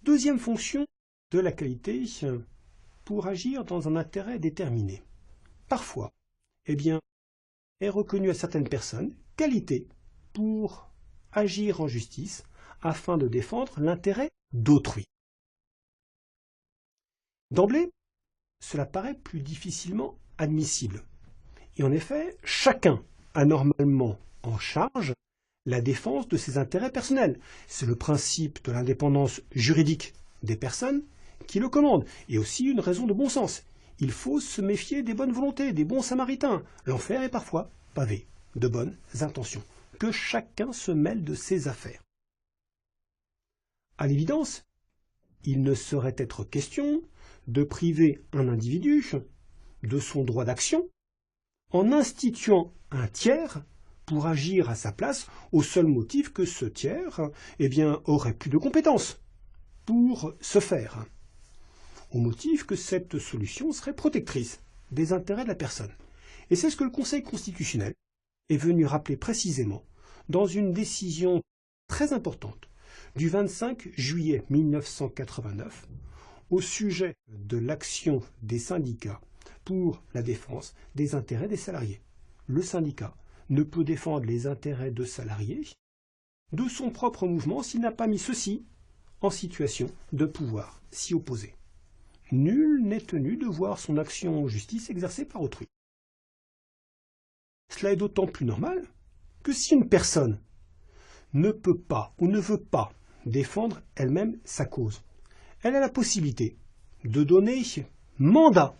Deuxième fonction de la qualité pour agir dans un intérêt déterminé. Parfois, est reconnue à certaines personnes qualité pour agir en justice afin de défendre l'intérêt d'autrui. D'emblée, cela paraît plus difficilement admissible. Et en effet, chacun a normalement en charge la défense de ses intérêts personnels. C'est le principe de l'indépendance juridique des personnes qui le commande, et aussi une raison de bon sens. Il faut se méfier des bonnes volontés, des bons samaritains. L'enfer est parfois pavé de bonnes intentions. Que chacun se mêle de ses affaires. À l'évidence, il ne saurait être question de priver un individu de son droit d'action en instituant un tiers pour agir à sa place au seul motif que ce tiers aurait plus de compétences pour ce faire, au motif que cette solution serait protectrice des intérêts de la personne. Et c'est ce que le Conseil constitutionnel est venu rappeler précisément dans une décision très importante du 25 juillet 1989 au sujet de l'action des syndicats pour la défense des intérêts des salariés. Le syndicat ne peut défendre les intérêts de salariés de son propre mouvement s'il n'a pas mis ceux-ci en situation de pouvoir s'y opposer. Nul n'est tenu de voir son action en justice exercée par autrui. Cela est d'autant plus normal que si une personne ne peut pas ou ne veut pas défendre elle-même sa cause, elle a la possibilité de donner mandat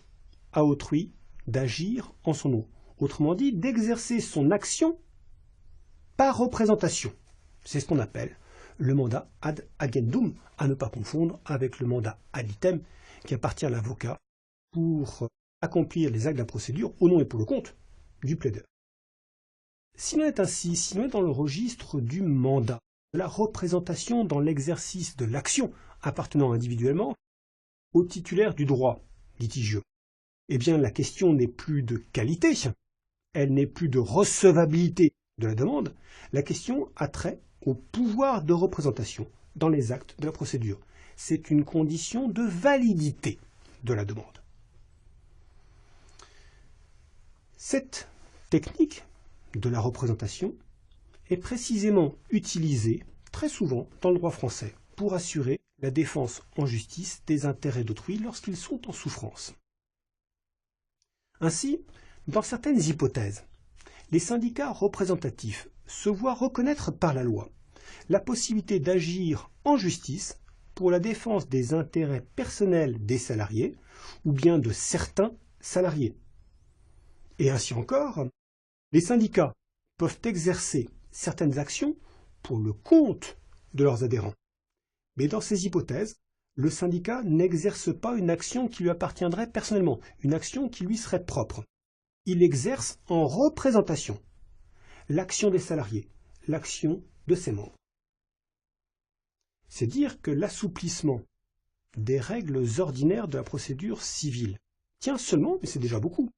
à autrui d'agir en son nom. Autrement dit, d'exercer son action par représentation. C'est ce qu'on appelle le mandat ad agendum, à ne pas confondre avec le mandat ad litem qui appartient à l'avocat pour accomplir les actes de la procédure au nom et pour le compte du plaideur. Si l'on est ainsi, si l'on est dans le registre du mandat, de la représentation dans l'exercice de l'action appartenant individuellement au titulaire du droit litigieux, la question n'est plus de qualité, elle n'est plus de recevabilité de la demande, la question a trait au pouvoir de représentation dans les actes de la procédure. C'est une condition de validité de la demande. Cette technique de la représentation est précisément utilisée très souvent dans le droit français pour assurer la défense en justice des intérêts d'autrui lorsqu'ils sont en souffrance. Ainsi, dans certaines hypothèses, les syndicats représentatifs se voient reconnaître par la loi la possibilité d'agir en justice pour la défense des intérêts personnels des salariés ou bien de certains salariés. Et ainsi encore, les syndicats peuvent exercer certaines actions pour le compte de leurs adhérents. Mais dans ces hypothèses, le syndicat n'exerce pas une action qui lui appartiendrait personnellement, une action qui lui serait propre. Il exerce en représentation l'action des salariés, l'action de ses membres. C'est dire que l'assouplissement des règles ordinaires de la procédure civile tient seulement, mais c'est déjà beaucoup,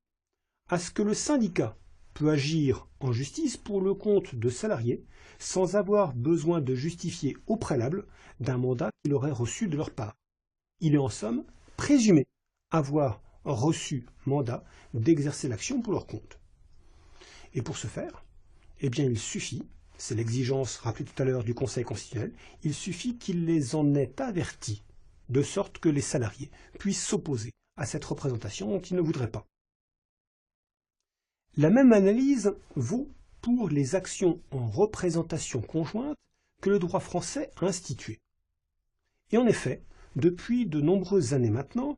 à ce que le syndicat peut agir en justice pour le compte de salariés sans avoir besoin de justifier au préalable d'un mandat qu'il aurait reçu de leur part. Il est en somme présumé avoir reçu mandat d'exercer l'action pour leur compte. Et pour ce faire, il suffit, c'est l'exigence rappelée tout à l'heure du Conseil constitutionnel, il suffit qu'il les en ait avertis, de sorte que les salariés puissent s'opposer à cette représentation dont ils ne voudraient pas. La même analyse vaut pour les actions en représentation conjointe que le droit français a instituées. Et en effet, depuis de nombreuses années maintenant,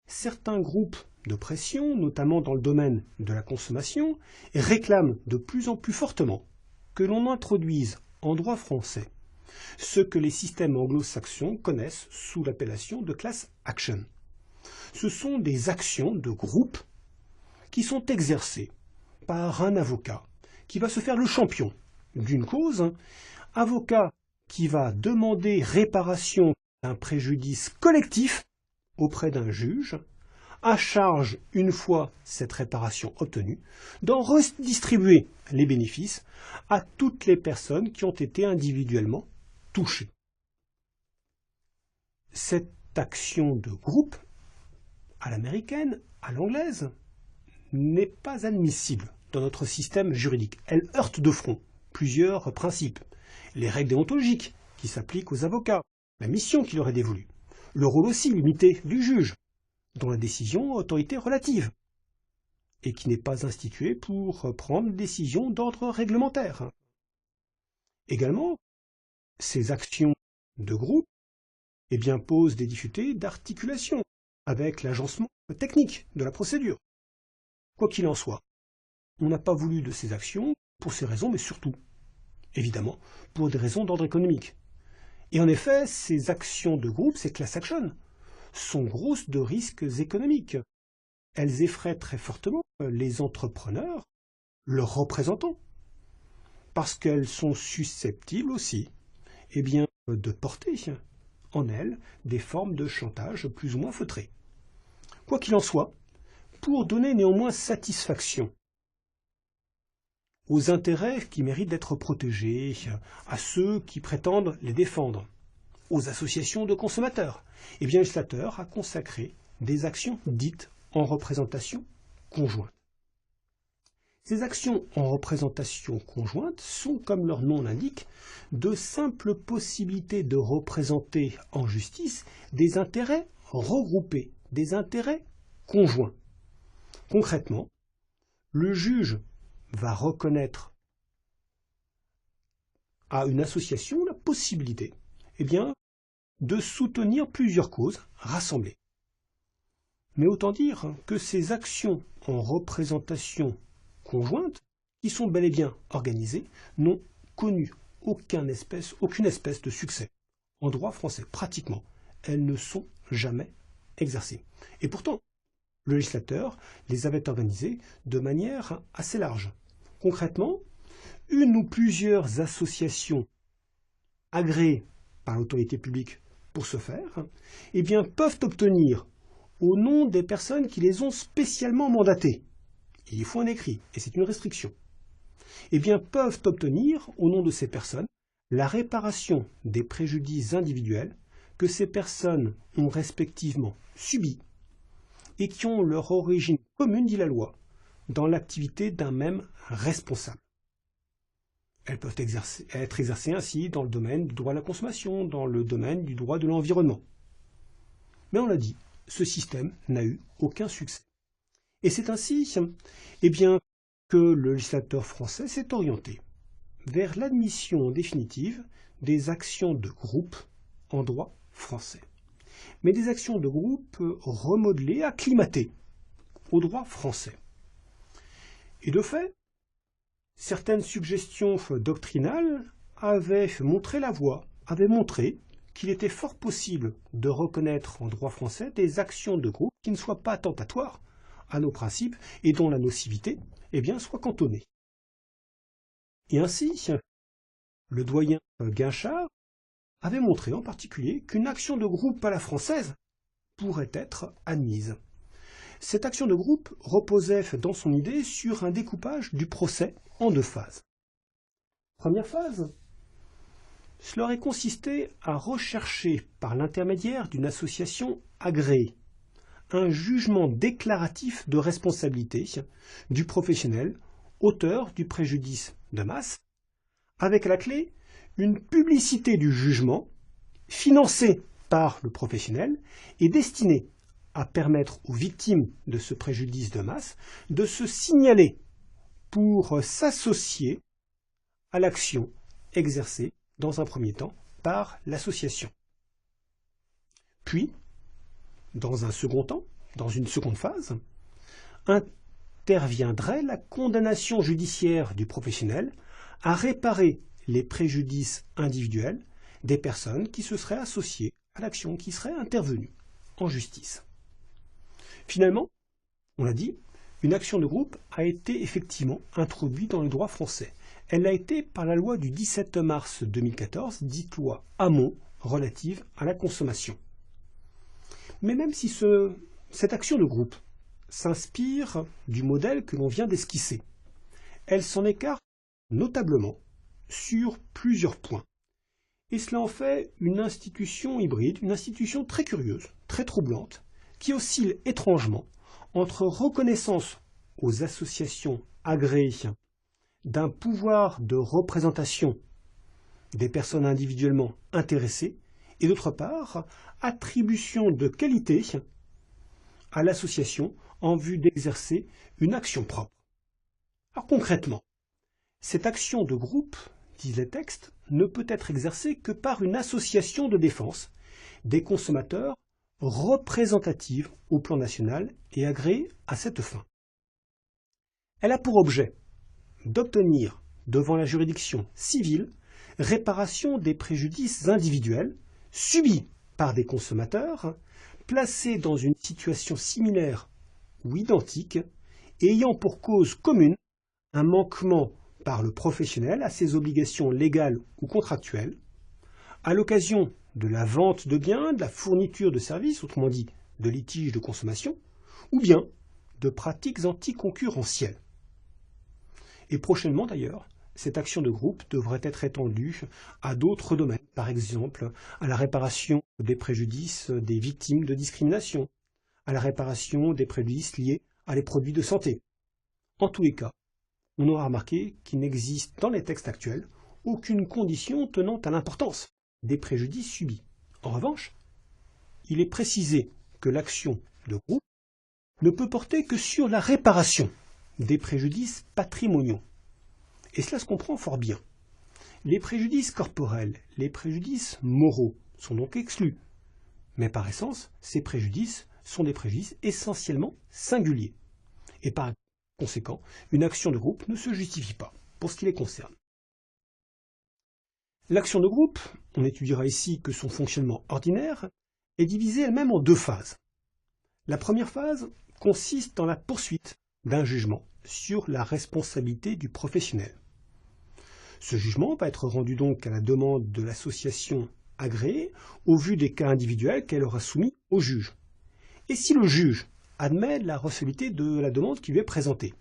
certains groupes de pression, notamment dans le domaine de la consommation, réclament de plus en plus fortement que l'on introduise en droit français ce que les systèmes anglo-saxons connaissent sous l'appellation de class action. Ce sont des actions de groupe qui sont exercées par un avocat qui va se faire le champion d'une cause, avocat qui va demander réparation d'un préjudice collectif auprès d'un juge, à charge, une fois cette réparation obtenue, d'en redistribuer les bénéfices à toutes les personnes qui ont été individuellement touchées. cette action de groupe, à l'américaine, à l'anglaise, n'est pas admissible dans notre système juridique. Elle heurte de front plusieurs principes. Les règles déontologiques qui s'appliquent aux avocats, la mission qui leur est dévolue, le rôle aussi limité du juge, dont la décision a autorité relative, et qui n'est pas institué pour prendre des décisions d'ordre réglementaire. Également, ces actions de groupe posent des difficultés d'articulation avec l'agencement technique de la procédure. Quoi qu'il en soit, on n'a pas voulu de ces actions pour ces raisons, mais surtout, évidemment, pour des raisons d'ordre économique. Et en effet, ces actions de groupe, ces class actions, sont grosses de risques économiques. Elles effraient très fortement les entrepreneurs, leurs représentants, parce qu'elles sont susceptibles aussi de porter en elles des formes de chantage plus ou moins feutrées. Quoi qu'il en soit, pour donner néanmoins satisfaction aux intérêts qui méritent d'être protégés, à ceux qui prétendent les défendre, aux associations de consommateurs, le législateur a consacré des actions dites en représentation conjointe. Ces actions en représentation conjointe sont, comme leur nom l'indique, de simples possibilités de représenter en justice des intérêts regroupés, des intérêts conjoints. Concrètement, le juge va reconnaître à une association la possibilité de soutenir plusieurs causes rassemblées. Mais autant dire que ces actions en représentation conjointe, qui sont bel et bien organisées, n'ont connu aucune espèce de succès. En droit français, pratiquement, elles ne sont jamais exercées. Et pourtant, le législateur les avait organisées de manière assez large. Concrètement, une ou plusieurs associations agréées par l'autorité publique pour ce faire, peuvent obtenir, au nom des personnes qui les ont spécialement mandatées, il faut un écrit, et c'est une restriction, peuvent obtenir, au nom de ces personnes, la réparation des préjudices individuels que ces personnes ont respectivement subis et qui ont leur origine commune, dit la loi, dans l'activité d'un même responsable. Elles peuvent être exercées ainsi dans le domaine du droit à la consommation, dans le domaine du droit de l'environnement. Mais on l'a dit, ce système n'a eu aucun succès. Et c'est ainsi que le législateur français s'est orienté vers l'admission définitive des actions de groupe en droit français. Mais des actions de groupe remodelées, acclimatées au droit français. Et de fait, certaines suggestions doctrinales avaient montré la voie, avaient montré qu'il était fort possible de reconnaître en droit français des actions de groupe qui ne soient pas attentatoires à nos principes et dont la nocivité soit cantonnée. Et ainsi, le doyen Guinchard avait montré en particulier qu'une action de groupe à la française pourrait être admise. Cette action de groupe reposait dans son idée sur un découpage du procès en deux phases. Première phase, cela aurait consisté à rechercher par l'intermédiaire d'une association agréée un jugement déclaratif de responsabilité du professionnel auteur du préjudice de masse, avec à la clé une publicité du jugement financée par le professionnel et destinée à permettre aux victimes de ce préjudice de masse de se signaler pour s'associer à l'action exercée dans un premier temps par l'association. Puis, dans un second temps, dans une seconde phase, interviendrait la condamnation judiciaire du professionnel à réparer les préjudices individuels des personnes qui se seraient associées à l'action, qui seraient intervenues en justice. Finalement, on l'a dit, une action de groupe a été effectivement introduite dans le droit français. Elle l'a été par la loi du 17 mars 2014, dite loi Hamon, relative à la consommation. Mais même si cette action de groupe s'inspire du modèle que l'on vient d'esquisser, elle s'en écarte notablement sur plusieurs points. Et cela en fait une institution hybride, une institution très curieuse, très troublante, qui oscille étrangement entre reconnaissance aux associations agréées d'un pouvoir de représentation des personnes individuellement intéressées, et d'autre part, attribution de qualité à l'association en vue d'exercer une action propre. Alors concrètement, cette action de groupe, disent les textes, ne peut être exercée que par une association de défense des consommateurs représentative au plan national et agréée à cette fin. Elle a pour objet d'obtenir devant la juridiction civile réparation des préjudices individuels subis par des consommateurs placés dans une situation similaire ou identique et ayant pour cause commune un manquement par le professionnel à ses obligations légales ou contractuelles, à l'occasion de la vente de biens, de la fourniture de services, autrement dit de litiges de consommation, ou bien de pratiques anticoncurrentielles. Et prochainement d'ailleurs, cette action de groupe devrait être étendue à d'autres domaines, par exemple à la réparation des préjudices des victimes de discrimination, à la réparation des préjudices liés à les produits de santé. En tous les cas, on aura remarqué qu'il n'existe dans les textes actuels aucune condition tenant à l'importance des préjudices subis. En revanche, il est précisé que l'action de groupe ne peut porter que sur la réparation des préjudices patrimoniaux. Et cela se comprend fort bien. Les préjudices corporels, les préjudices moraux sont donc exclus. Mais par essence, ces préjudices sont des préjudices essentiellement singuliers. Et par conséquent, une action de groupe ne se justifie pas pour ce qui les concerne. L'action de groupe, on étudiera ici que son fonctionnement ordinaire, est divisée elle-même en deux phases. La première phase consiste dans la poursuite d'un jugement sur la responsabilité du professionnel. Ce jugement va être rendu donc à la demande de l'association agréée au vu des cas individuels qu'elle aura soumis au juge. Et si le juge admet la recevabilité de la demande qui lui est présentée,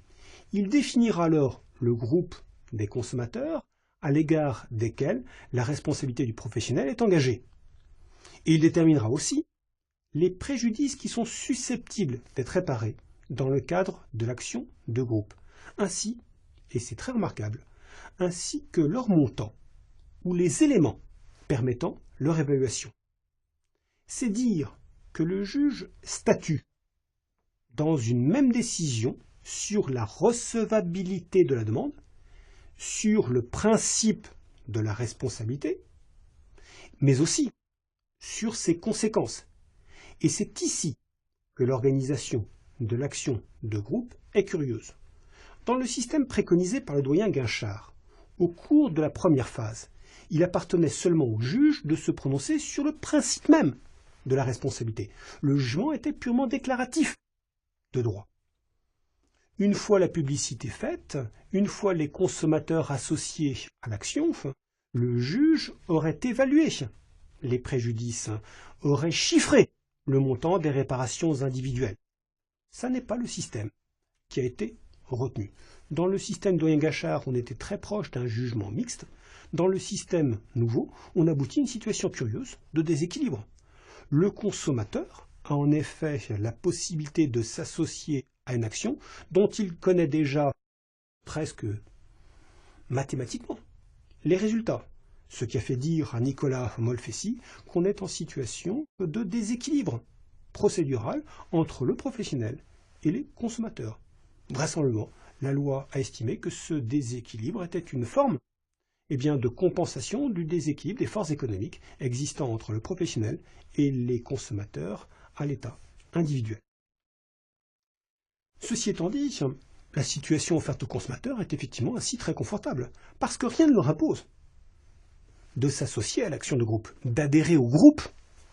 il définira alors le groupe des consommateurs à l'égard desquels la responsabilité du professionnel est engagée. Et il déterminera aussi les préjudices qui sont susceptibles d'être réparés dans le cadre de l'action de groupe. Ainsi, et c'est très remarquable, ainsi que leur montant ou les éléments permettant leur évaluation. C'est dire que le juge statue dans une même décision sur la recevabilité de la demande, sur le principe de la responsabilité, mais aussi sur ses conséquences. Et c'est ici que l'organisation de l'action de groupe est curieuse. Dans le système préconisé par le doyen Guinchard, au cours de la première phase, il appartenait seulement au juge de se prononcer sur le principe même de la responsabilité. Le jugement était purement déclaratif de droit. Une fois la publicité faite, une fois les consommateurs associés à l'action, le juge aurait évalué les préjudices, aurait chiffré le montant des réparations individuelles. Ça n'est pas le système qui a été retenu. Dans le système doyen Guinchard, on était très proche d'un jugement mixte. Dans le système nouveau, on aboutit à une situation curieuse de déséquilibre. Le consommateur a en effet la possibilité de s'associer à une action dont il connaît déjà presque mathématiquement les résultats. Ce qui a fait dire à Nicolas Molfessis qu'on est en situation de déséquilibre procédural entre le professionnel et les consommateurs. Vraisemblablement, la loi a estimé que ce déséquilibre était une forme de compensation du déséquilibre des forces économiques existant entre le professionnel et les consommateurs à l'état individuel. Ceci étant dit, la situation offerte aux consommateurs est effectivement ainsi très confortable, parce que rien ne leur impose de s'associer à l'action de groupe, d'adhérer au groupe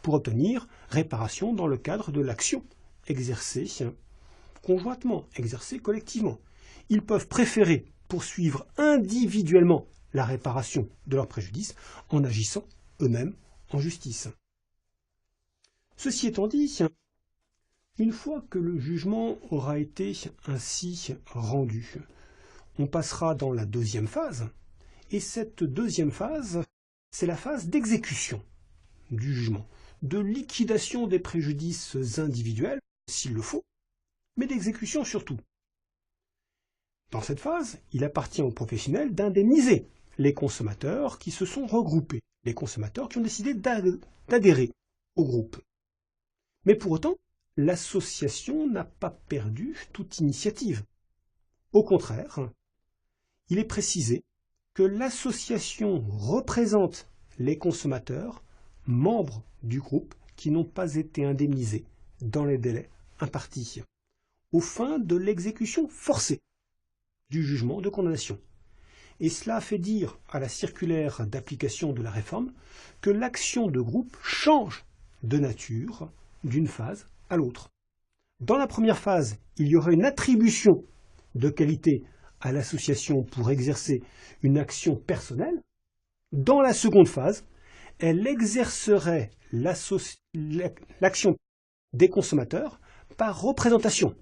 pour obtenir réparation dans le cadre de l'action exercée conjointement, exercée collectivement. Ils peuvent préférer poursuivre individuellement la réparation de leurs préjudices en agissant eux-mêmes en justice. Ceci étant dit, une fois que le jugement aura été ainsi rendu, on passera dans la deuxième phase, et cette deuxième phase c'est la phase d'exécution du jugement, de liquidation des préjudices individuels, s'il le faut, mais d'exécution surtout. Dans cette phase, il appartient aux professionnels d'indemniser les consommateurs qui se sont regroupés, les consommateurs qui ont décidé d'adhérer au groupe. Mais pour autant, l'association n'a pas perdu toute initiative. Au contraire, il est précisé que l'association représente les consommateurs, membres du groupe, qui n'ont pas été indemnisés dans les délais impartis, aux fins de l'exécution forcée du jugement de condamnation. Et cela fait dire à la circulaire d'application de la réforme que l'action de groupe change de nature d'une phase à l'autre. Dans la première phase, il y aurait une attribution de qualité à l'association pour exercer une action personnelle. Dans la seconde phase, elle exercerait l'action des consommateurs par représentation.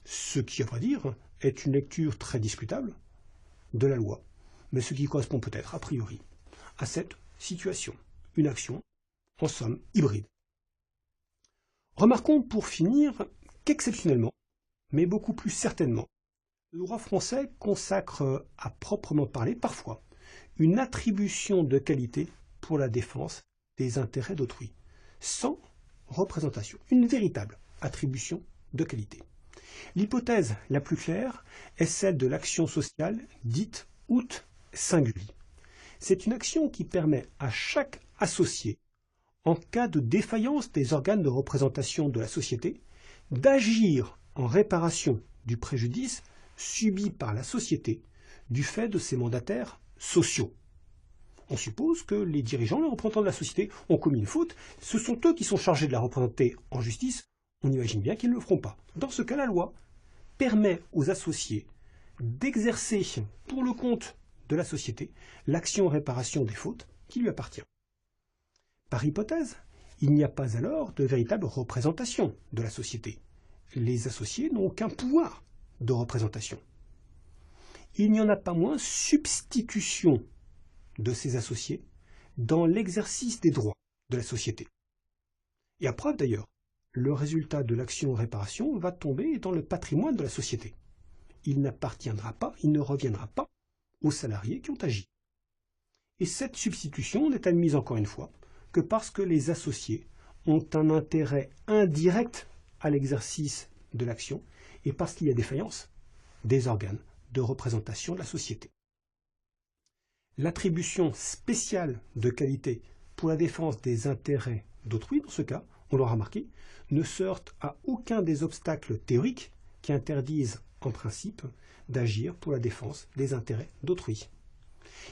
Ce qui, à vrai dire, est une lecture très discutable de la loi, mais ce qui correspond peut-être, a priori, à cette situation. Une action, en somme, hybride. Remarquons pour finir qu'exceptionnellement, mais beaucoup plus certainement, le droit français consacre à proprement parler, parfois, une attribution de qualité pour la défense des intérêts d'autrui, sans représentation, une véritable attribution de qualité. L'hypothèse la plus claire est celle de l'action sociale dite ut singuli. C'est une action qui permet à chaque associé, en cas de défaillance des organes de représentation de la société, d'agir en réparation du préjudice subi par la société du fait de ses mandataires sociaux. On suppose que les dirigeants, les représentants de la société ont commis une faute, ce sont eux qui sont chargés de la représenter en justice, on imagine bien qu'ils ne le feront pas. Dans ce cas, la loi permet aux associés d'exercer pour le compte de la société l'action en réparation des fautes qui lui appartient. Par hypothèse, il n'y a pas alors de véritable représentation de la société. Les associés n'ont aucun pouvoir de représentation. Il n'y en a pas moins substitution de ces associés dans l'exercice des droits de la société. Et à preuve d'ailleurs, le résultat de l'action en réparation va tomber dans le patrimoine de la société. Il n'appartiendra pas, il ne reviendra pas aux salariés qui ont agi. Et cette substitution n'est admise encore une fois que parce que les associés ont un intérêt indirect à l'exercice de l'action et parce qu'il y a défaillance des organes de représentation de la société. L'attribution spéciale de qualité pour la défense des intérêts d'autrui, dans ce cas, on l'aura remarqué, ne se heurte à aucun des obstacles théoriques qui interdisent en principe d'agir pour la défense des intérêts d'autrui.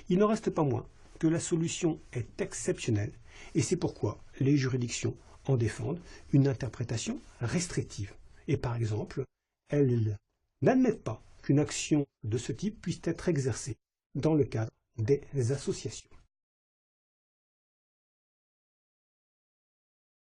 Il n'en reste pas moins que la solution est exceptionnelle et c'est pourquoi les juridictions en défendent une interprétation restrictive. Et par exemple, elles n'admettent pas qu'une action de ce type puisse être exercée dans le cadre des associations.